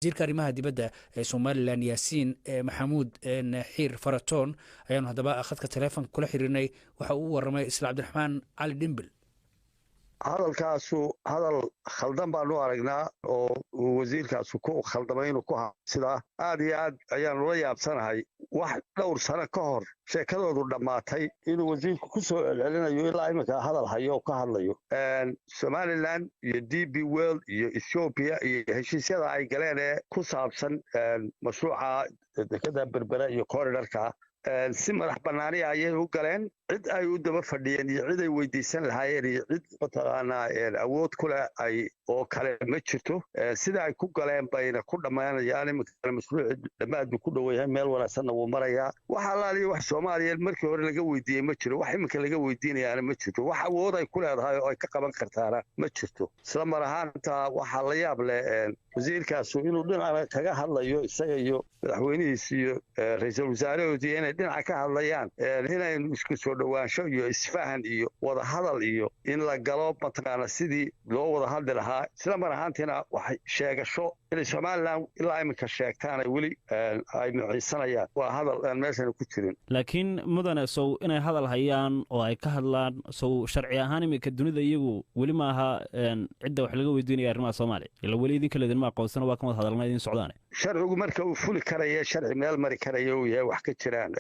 wasiirka arrimaha dibadda ee Somaliland Yaasiin Maxamuud Xiir Faratoon ayaanu haddaba khadka taleefanka kula xiriirnay waxa uu waramay Isla Cabdiraxmaan Cali Dhimbil. hadalkaasu hadal khaldan baanu aragnaa oo wasiirkaasu ku khaldamay inuu ku sidaa aad iyo aad ayaan ula yaabsanahay wax dhowr sano ka hor sheekadoodu dhammaatay inuu wasiirku ku soo celcelinayo ilaa iminka hadal hayo oo ka hadlayo Somaliland iyo DP World iyo Ethiopia iyo heshiisyada ay galeen ee ku saabsan mashruuca dekada berbera iyo corridorka si madax bannaani ayay u galeen cid ay u daba fadhiyeen iyo cid ay weydiisan lahaayeen iyo cid mataqaanaa awood ku leh oo kale ma jirto sida ay ku galeen bayna ku dhammaanayaan iminka mashruuci dhammaad buu ku dhow yahay meel wanaagsanna wuu marayaa wax allaaliya wax Soomaaliya markii hore laga weydiiyey ma jiro wax iminka laga weydiinayaana ma jirto wax awood ay ku leedahay oo ay ka qaban kartaana ma jirto isla mar ahaanta waxaa la yaab leh wasiirkaasu inuu dhinaca kaga hadlayo isaga iyo madaxweynihiisa iyo ra'iisul wasaarahoodii inay dhinaca ka hadlayaan inaynu isku soo dhawaansho iyo isfahan iyo wada hadal iyo in la galo mataqaana sidii loo wada hadli lahaa isla mar ahaantiina waxay sheegasho inay Somaliland ilaa iminka sheegtaan ay weli ay nuucisanayaan waa hadal aan meeshan ku jirin laakiin mudane sow inay hadal hayaan oo ay ka hadlaan sow sharci ahaan iminka dunida iyagu weli ma aha cidda wax laga weydiinayo arrimaha Soomaaliya ila weli idin kala idin ma aqoonsan waa kamad hadalna idin socdaan sharcigu marka uu fuli karayo sharci meel mari karayo uu yahay wax ka jiraan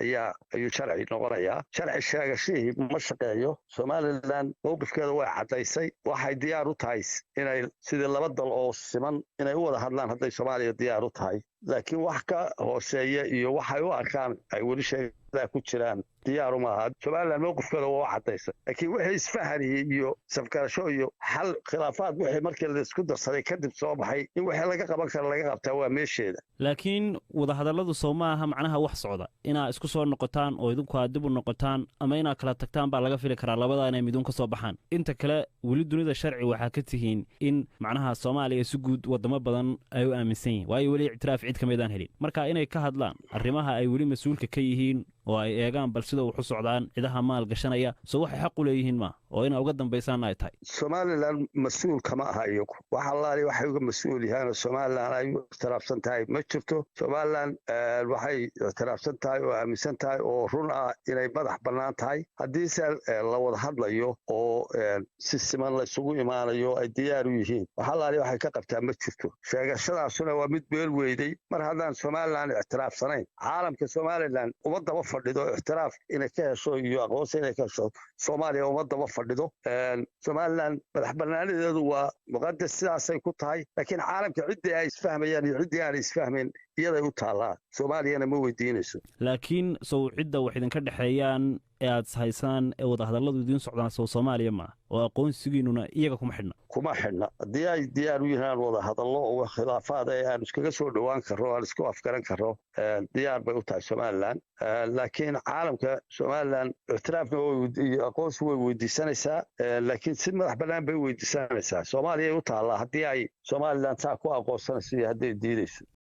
ayuu sharci noqonayaa sharci sheegashihii ma shaqeeyo Somaliland mowqifkeeda way cadaysay waxay diyaar u tahay inay sidii laba dal oo siman inay u wada hadlaan hadday Soomaaliya diyaar u tahay laakiin wax ka hooseeya iyo waxay u arkaan ay weli sheegada ku jiraan diyaar uma aha Somaliland mowqifkeeda waa cadaysay laakiin wixii isfahaniyay iyo safgarasho iyo xal khilaafaad wixii markii la isku darsaday kadib soo baxay in wixii laga qaban karo laga qabtaa waa meesheeda laakiin wada hadalladu Soomaaliya macnaha wax socda inaa isku soo noqotaan oo idinku dib u noqotaan ama inaa kala tagtaan baa laga fili karaa labada inay midun ka soo baxaan inta kale weli dunida sharci waxa ka tihiin in macnaha Soomaaliya si guud wadamo badan ay u aaminsan yihiin waayo weli ictiraaf cid kamidaan helin marka inay ka hadlaan arrimaha ay weli mas'uulka ka yihiin oo ay eegaan bal sida u socdaan ciidaha maal gashanaya soo waxay xaq u leeyihiin ma oo ina uga dambeysaan ay tahay Somaliland mas'uul kama aha iyagu waxa allaali waxay uga mas'uul yihiin Somaliland ay ixtiraafsan tahay ma jirto Somaliland waxay ixtiraafsan tahay oo aaminsan tahay oo run ah inay madax bannaan tahay haddii la wada hadlayo oo si siman la isugu imaanayo ay diyaar u yihiin waxa allaali waxay ka qabtaa ma jirto sheegashadaasuna waa mid beel weyday mar haddaan Somaliland ixtiraafsanayn caalamka Somaliland uma daba fadhido ixtiraaf inay ka hesho iyo aqoonsi inay ka hesho Soomaaliya uma daba fadhido Somaliland madax bannaanideedu waa muqaddas sidaasay ku tahay laakiin caalamka cidii ay isfahmayaan iyo cidii aan isfahmayn iyaday u taalaa Soomaaliyana ma weydiinayso laakiin soo cidda wax idin ka dhaxeeyaan ee aad haysaan ee wada hadalladu idin socdaan Soomaaliya ma oo aqoonsigiinuna iyaga kuma xidhna haddii ay diyaar u yihiin wada hadallo oo khilaafaad ay aan iskaga soo dhawaan karo aan isku afgaran karo diyaar bay u tahay Somaliland laakiin caalamka Somaliland ixtiraafna iyo aqoonsi way weydiisanaysaa laakiin si madax bannaan bay weydiisanaysaa Soomaaliya u taalaa haddii ay Somaliland taa ku aqoonsanayso haddii diidayso